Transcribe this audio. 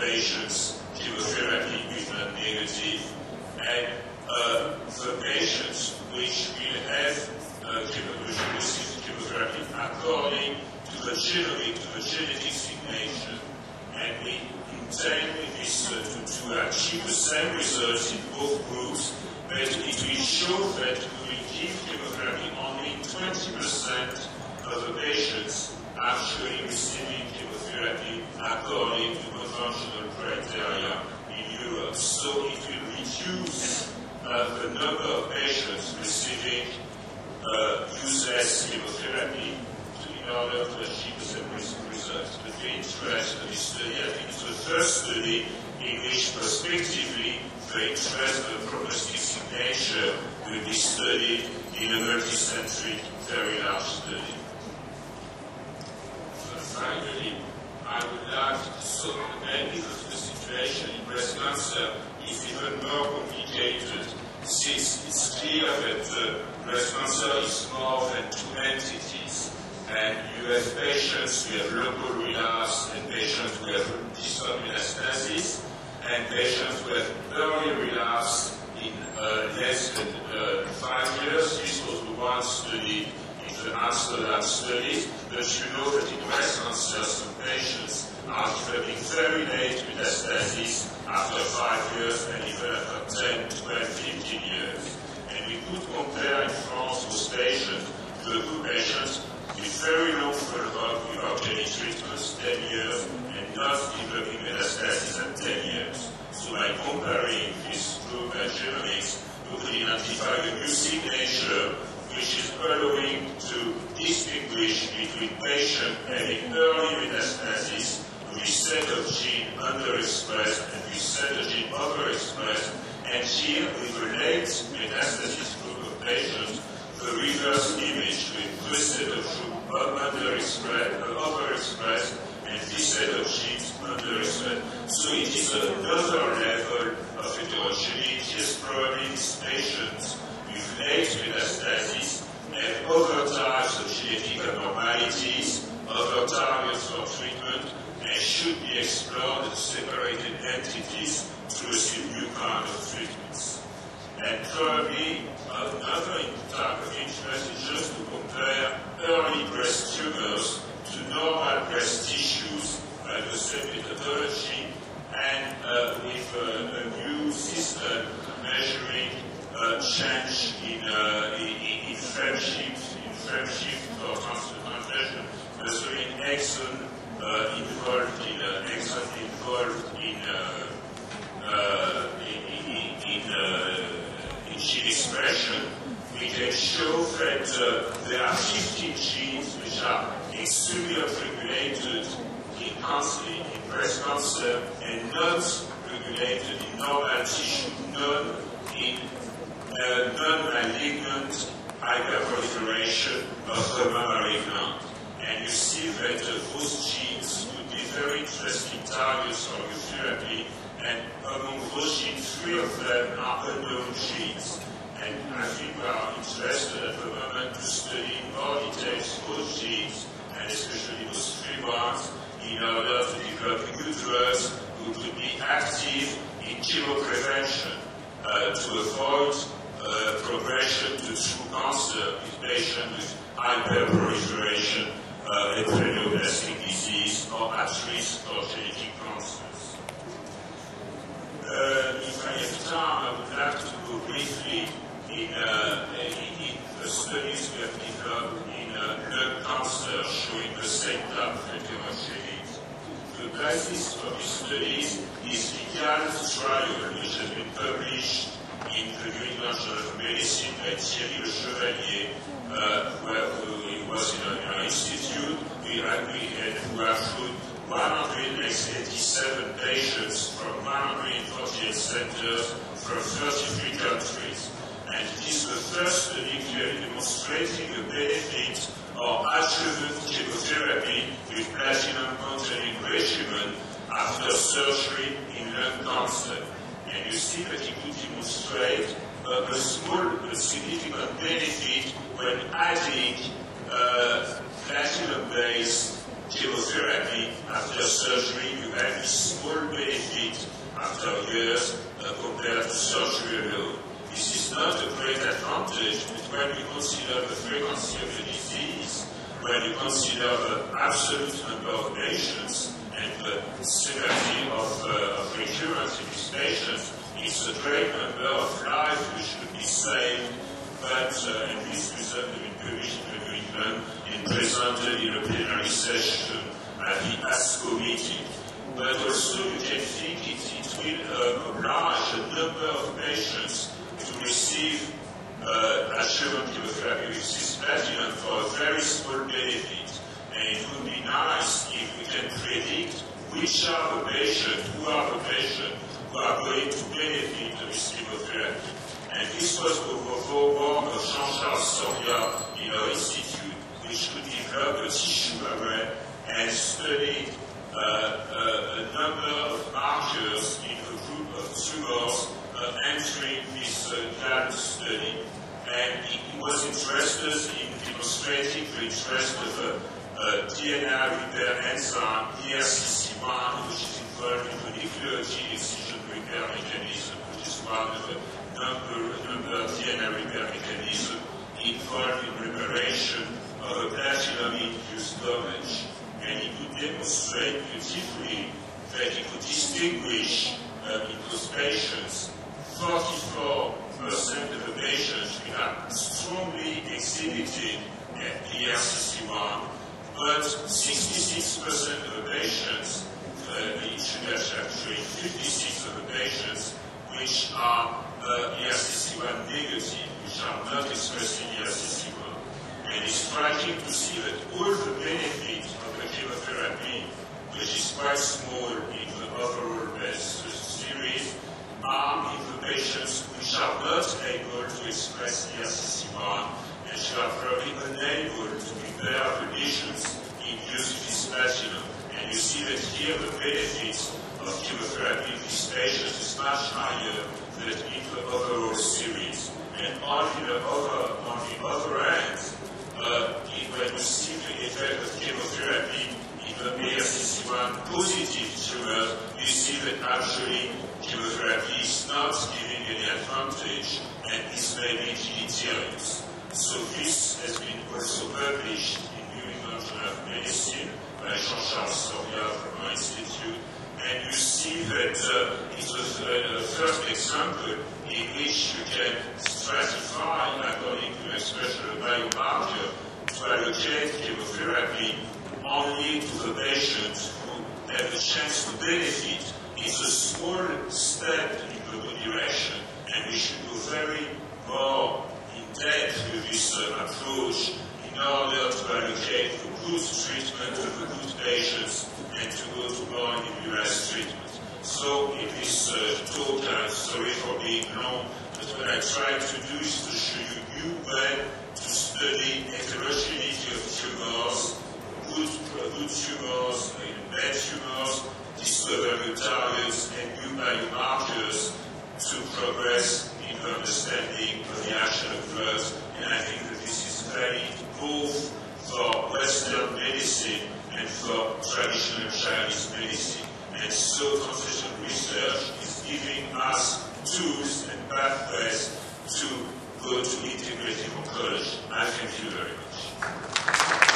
patients chemotherapy treatment negative, and the patients which will have receive chemotherapy according to the genetic signature. And we intend with this to achieve the same results in both groups, but it will show that we will give chemotherapy only 20% of the patients actually receiving chemotherapy according to conventional criteria in Europe. So it will reduce the number of patients receiving useless chemotherapy in order to achieve the same results. But the interest of this study, I think it's the first study in which prospectively the interest of the prognostic signature will be studied in a multi-centric, very large study. Finally, I would like to summarize because the situation in breast cancer is even more complicated, since it's clear that breast cancer is more than two entities, and you have patients who have local relapse, and patients who have distant metastasis, and patients who have early relapse in less than 5 years. This was the one study in the Amsterdam studies, but you know that in breast cancer, some patients are developing very late metastasis after 5 years and even after 10, 12, 15 years. And we could compare in France those patients to the two patients with very long follow-up without any treatments, 10 years, and not developing metastasis at 10 years. So by comparing this group and genomics, we could identify a new signature which is allowing to distinguish between patients having early metastasis with set of gene underexpressed and with set of gene overexpressed, and here with the late metastasis group of patients, the reverse image with this set of genes overexpressed and this set of genes underexpressed. So it is another level of heterogeneity, as probably these patients with late metastasis have other types of genetic abnormalities, other targets for treatment, and should be explored as separated entities through a new kind of treatments. And probably another type of interest is just to compare early breast tumors to normal breast tissues by the same methodology, and with a new system measuring change in frame shift for translation, so in exon involved in gene expression. We can show that there are 15 genes which are extremely upregulated in breast cancer and not regulated in normal tissue, none in non-malignant hyperproliferation of the mammary gland. And you see that those genes could be very interesting targets for your therapy, and among those genes, 3 of them are unknown genes. And I think we are interested at the moment to study in more details those genes, and especially those 3 ones, in order to develop new drugs who could be active in chemoprevention to avoid progression to true cancer in patients with hyperproliferation, adrenoblastic disease, or at-risk or genetic cancers. If I have time, I would like to go briefly in the studies we have developed in lung cancer showing the same type of heterogeneity. The basis for these studies is the GALT trial, which has been published in the New England Journal of Medicine by Thierry Le Chevalier, where he was in our institute. We have showed 187 patients from 148 centers from 33 countries. And it is the first study clearly demonstrating the benefit of adjuvant chemotherapy with platinum-containing regimen after surgery in lung cancer. And you see that it could demonstrate a significant benefit when adding platinum-based chemotherapy after surgery. You have this small benefit after years compared to surgery alone. This is not a great advantage, but when you consider the frequency of the disease, when you consider the absolute number of patients and the severity of recurrence in these patients, it's a great number of lives which should be saved, but and this result has been published in the New England and presented in a plenary session at the ASCO meeting. But also you can think it will oblige a number of patients to receive adjuvant chemotherapy with cisplatin for a very small benefit. And it would be nice if we can predict which are the patients, who are the patients who are going to benefit of this chemotherapy. And this was the work of Jean-Charles Soria in our institute, which could develop a tissue array and studied a number of markers in a group of tumors entering this GALT study. And he was interested in demonstrating the interest of a DNA repair enzyme, ERCC1, which is involved in the nuclear gene excision repair mechanism, which is one of the number of DNA repair mechanisms involved in reparation of a platinum-induced damage. And he could demonstrate beautifully that he could distinguish in those patients 44% of the patients who had strongly exhibited ERCC1, but 66% of the patients, it should actually 56% of the patients, which are ERCC1 negative, which are not expressing ERCC1. And it's striking to see that all the benefits of the chemotherapy, which is quite small in the overall best series, are in the patients which are not able to express ERCC1 and which are probably unable to repair the lesions induced with this platinum. And you see that here the benefits of chemotherapy in these patients is much higher than in the overall series. And on the other hand, when you see the effect of chemotherapy in the ERCC1 positive tumors, you see that actually chemotherapy is not giving any advantage and is maybe deleterious. So this has been also published in New England Journal of Medicine by Jean-Charles Soria from our institute. And you see that it was the first example in which you can stratify, according to the expression of biomarker, to allocate chemotherapy only to the patients who have a chance to benefit. It's a small step in the good direction, and we should go very more in depth with this approach in order to allocate the good treatment to the good patients and to go to more individualized treatment. So in this talk, I'm sorry for being long, but what I try to do is to show you new way to study heterogeneity of tumors, good tumors, bad tumors, discover new targets and new biomarkers to progress in the understanding of the action of drugs. And I think that this is valid both for Western medicine and for traditional Chinese medicine. And so translational research is giving us tools and pathways to go to integrative oncology. I thank you very much.